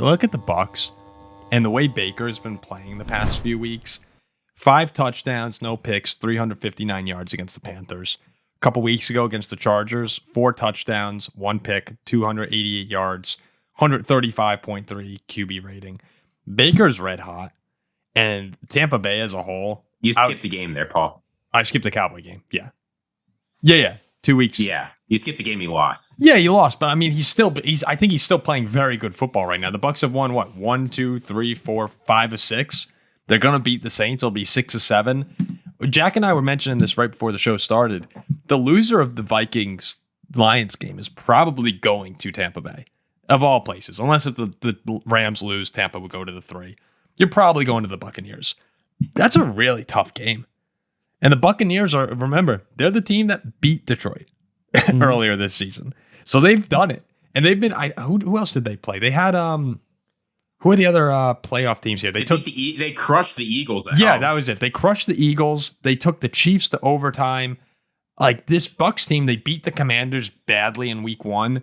look at the Bucs and the way Baker's been playing the past few weeks. 5 touchdowns, no picks, 359 yards against the Panthers. A couple weeks ago against the Chargers, 4 touchdowns, 1 pick, 288 yards, 135.3 QB rating. Baker's red hot, and Tampa Bay as a whole. You skipped the game there, Paul. I skipped the Cowboy game. Yeah. 2 weeks. Yeah, you skipped the game. You lost. Yeah, he lost, but I mean, I think he's still playing very good football right now. The Bucs have won what 1, 2, 3, 4, 5 of 6. They're gonna beat the Saints. It'll be 6 of 7. Jack and I were mentioning this right before the show started. The loser of the Vikings Lions game is probably going to Tampa Bay, of all places. Unless if the Rams lose, Tampa would go to the 3. You're probably going to the Buccaneers. That's a really tough game. And the Buccaneers remember, they're the team that beat Detroit earlier this season. So they've done it. And they've been, who else did they play? They had, who are the other crushed teams here? They crushed the Eagles. That was it. They crushed the Eagles. They took the Chiefs to overtime. Like this Bucs team, they beat the Commanders badly in week 1.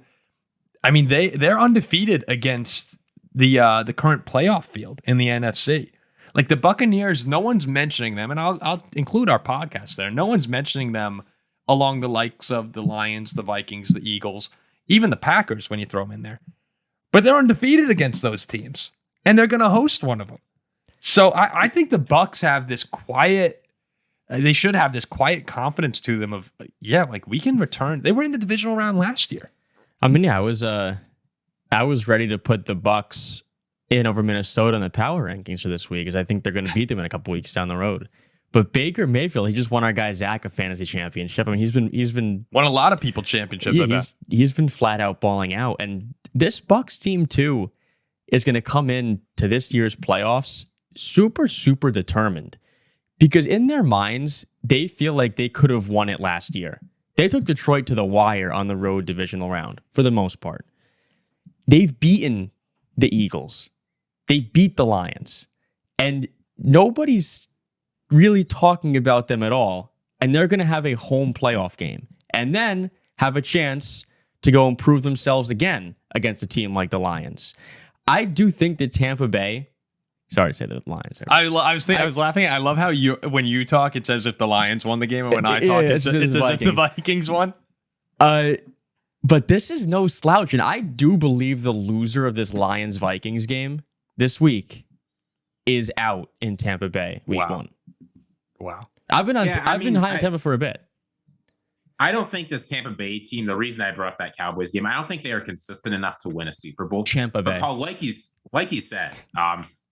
I mean, they're undefeated against the current playoff field in the NFC. Like the Buccaneers, no one's mentioning them, and I'll include our podcast there. No one's mentioning them along the likes of the Lions, the Vikings, the Eagles, even the Packers when you throw them in there. But they're undefeated against those teams, and they're going to host one of them. So I think the Bucs have this quiet. They should have this quiet confidence to them of like we can return. They were in the divisional round last year. I mean, I was ready to put the Bucs in over Minnesota in the power rankings for this week, because I think they're going to beat them in a couple weeks down the road. But Baker Mayfield, he just won our guy Zach a fantasy championship. I mean, he's been won a lot of people championships. Yeah, he's been flat out balling out, and this Bucs team too is going to come in to this year's playoffs super determined, because in their minds they feel like they could have won it last year. They took Detroit to the wire on the road divisional round for the most part. They've beaten the Eagles. They beat the Lions, and nobody's really talking about them at all. And they're going to have a home playoff game and then have a chance to go improve themselves again against a team like the Lions. I do think that Tampa Bay, sorry to say the Lions. I was laughing. I love how when you talk, it's as if the Lions won the game, and when I talk, it's as if the Vikings won. But this is no slouch, and I do believe the loser of this Lions-Vikings game this week is out in Tampa Bay week 1. Wow. I've been high on Tampa for a bit. I don't think this Tampa Bay team, the reason I brought up that Cowboys game, I don't think they are consistent enough to win a Super Bowl. Tampa Bay. But Paul, like you said,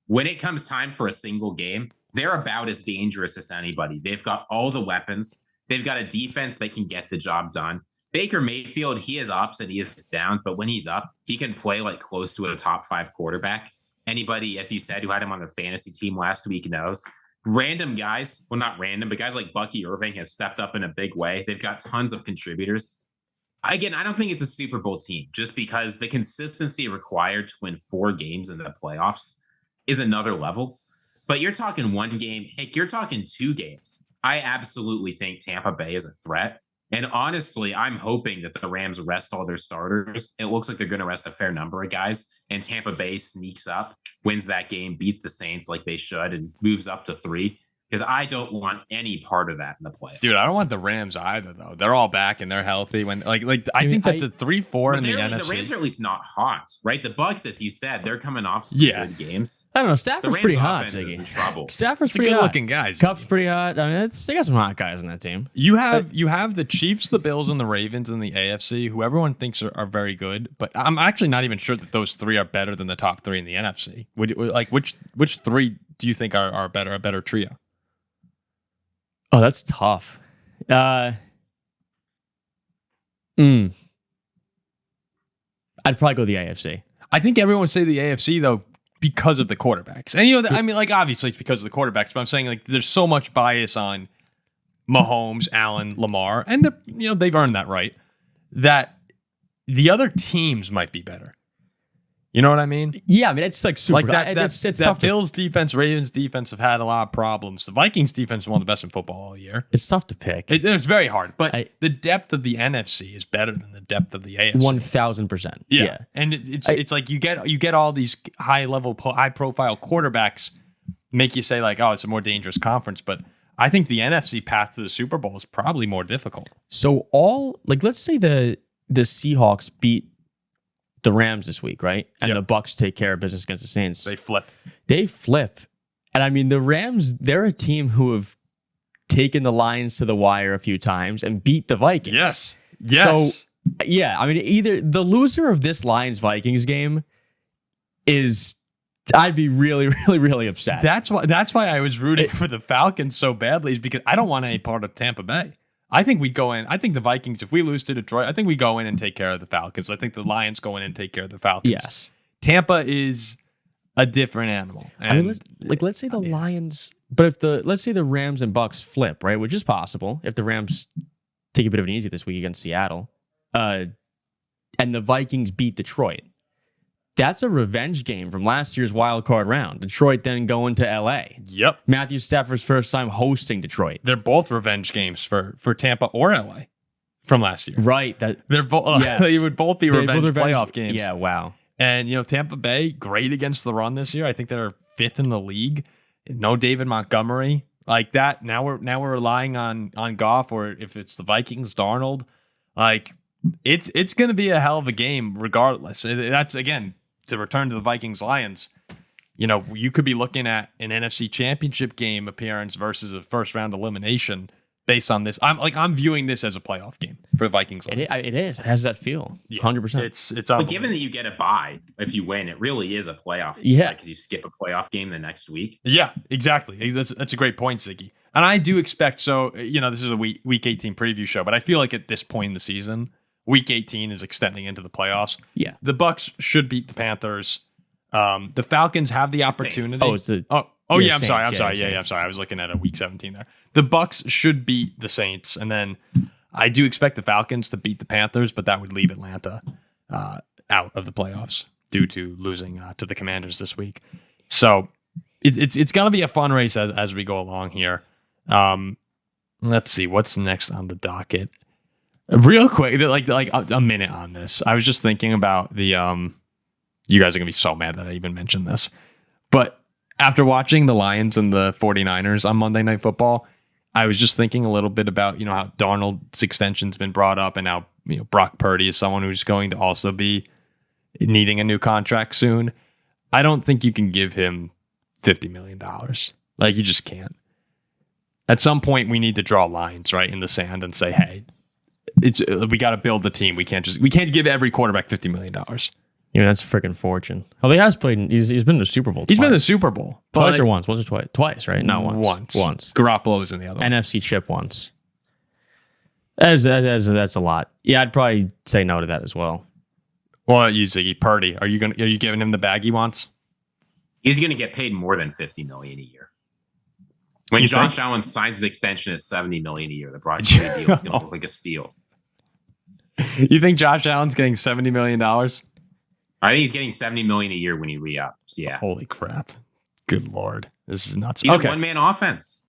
when it comes time for a single game, they're about as dangerous as anybody. They've got all the weapons. They've got a defense that can get the job done. Baker Mayfield, he has ups and he has downs, but when he's up, he can play like close to a top 5 quarterback. Anybody, as you said, who had him on the fantasy team last week knows. Random guys, well, not random, but guys like Bucky Irving have stepped up in a big way. They've got tons of contributors. Again, I don't think it's a Super Bowl team just because the consistency required to win 4 games in the playoffs is another level. But you're talking 1 game. Heck, you're talking 2 games. I absolutely think Tampa Bay is a threat. And honestly, I'm hoping that the Rams rest all their starters. It looks like they're going to rest a fair number of guys. And Tampa Bay sneaks up, wins that game, beats the Saints like they should, and moves up to 3. Because I don't want any part of that in the playoffs. Dude, I don't want the Rams either, though. They're all back and they're healthy. I think that the 3-4 in the NFC. The Rams are at least not hot, right? The Bucs, as you said, they're coming off some good games. I don't know. Stafford's pretty hot. Is in trouble. Stafford's pretty good hot. Looking guys. Cup's pretty hot. I mean, they got some hot guys on that team. You have the Chiefs, the Bills, and the Ravens in the AFC, who everyone thinks are very good. But I'm actually not even sure that those 3 are better than the top 3 in the NFC. Which 3 do you think are a better trio? Oh, that's tough. I'd probably go the AFC. I think everyone would say the AFC, though, because of the quarterbacks. And, I mean, obviously it's because of the quarterbacks, but I'm saying, there's so much bias on Mahomes, Allen, Lamar, and, they've earned that right, that the other teams might be better. You know what I mean? Yeah, I mean, it's like super. Like that, it's that tough Bills defense, Ravens defense have had a lot of problems. The Vikings defense is one of the best in football all year. It's tough to pick. It's very hard, but the depth of the NFC is better than the depth of the AFC. 1000%. Yeah. And it's like you get all these high profile quarterbacks make you say like, oh, it's a more dangerous conference, but I think the NFC path to the Super Bowl is probably more difficult. So let's say the Seahawks beat the Rams this week, right? And the Bucs take care of business against the Saints. They flip. And I mean, the Rams, they're a team who have taken the Lions to the wire a few times and beat the Vikings. Yes. So, yeah, I mean, either the loser of this Lions-Vikings game I'd be really, really, really upset. That's why I was rooting for the Falcons so badly, is because I don't want any part of Tampa Bay. I think we go in. I think the Vikings, if we lose to Detroit, I think we go in and take care of the Falcons. I think the Lions go in and take care of the Falcons. Yes. Tampa is a different animal. And, I mean, let's say the Lions, but let's say the Rams and Bucs flip, right? Which is possible if the Rams take a bit of an easy this week against Seattle, and the Vikings beat Detroit. That's a revenge game from last year's wild card round. Detroit then going to LA. Yep. Matthew Stafford's first time hosting Detroit. They're both revenge games for Tampa or LA from last year. Right. They're both. Yes. They would both be revenge playoff games. Yeah. Wow. And Tampa Bay, great against the run this year. I think they're 5th in the league. No David Montgomery like that. Now we're relying on Goff, or if it's the Vikings, Darnold. Like it's going to be a hell of a game regardless. That's again. To return to the Vikings-Lions, you could be looking at an NFC Championship game appearance versus a first-round elimination based on this. I'm viewing this as a playoff game for the Vikings-Lions. It is. It has that feel. 100%. It's but given that you get a bye if you win, it really is a playoff game. Yeah, because you skip a playoff game the next week. Yeah, exactly. That's a great point, Ziggy. And I do expect this is a week 18 preview show, but I feel like at this point in the season, Week 18 is extending into the playoffs. Yeah. The Bucs should beat the Panthers. The Falcons have the opportunity. Saints. I'm Saints. sorry. I'm sorry. I was looking at a Week 17 there. The Bucs should beat the Saints, and then I do expect the Falcons to beat the Panthers, but that would leave Atlanta out of the playoffs due to losing to the Commanders this week. So it's going to be a fun race as we go along here. Let's see what's next on the docket. Real quick, like a minute on this. I was just thinking about the you guys are gonna be so mad that I even mentioned this. But after watching the Lions and the 49ers on Monday Night Football, I was just thinking a little bit about, how Darnold's extension's been brought up, and now, Brock Purdy is someone who's going to also be needing a new contract soon. I don't think you can give him $50 million. Like, you just can't. At some point, we need to draw lines, right, in the sand and say, hey, we got to build the team. We can't give every quarterback $50 million. That's a freaking fortune. Oh, he has played. He's been in the Super Bowl. He's been in the Super Bowl twice or once. Once or twice. Twice, right? Not once. Once. Garoppolo's in the other one. NFC chip once. That's a lot. Yeah, I'd probably say no to that as well. What about you, Ziggy? Purdy, are you giving him the bag he wants? He's going to get paid more than $50 million a year. When Josh Allen signs his extension at $70 million a year, the Brock Purdy deal is going to look like a steal. You think Josh Allen's getting $70 million? I think he's getting $70 million a year when he re-ups. Yeah. Holy crap! Good lord, this is nuts. He's a one-man offense.